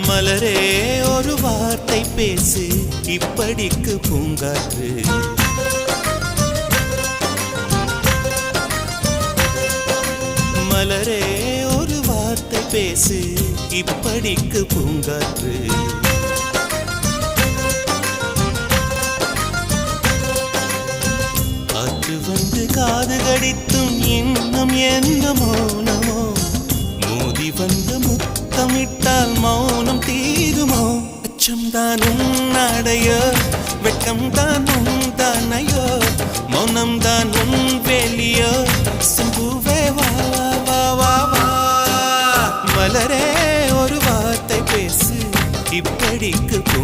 மலரே ஒரு வார்த்தை பேசு இப்படிக்கு பூங்காற்று மலரே ஒரு வார்த்தை பேசு இப்படிக்கு பூங்காற்று காற்று வந்து காது கடித்தும் இன்னும் என்ன மௌனமோ மோதி வந்து முத்தமிட்டால் மௌனம் தீருமோ அச்சம்தான் உன்னாடையோ வெட்கம்தான் உன் தானையோ மௌனம்தான் உன் வேலியோ சிம்புவே வா வா வா வா மலரே ஒரு வார்த்தை பேசு இப்படிக்கு பூ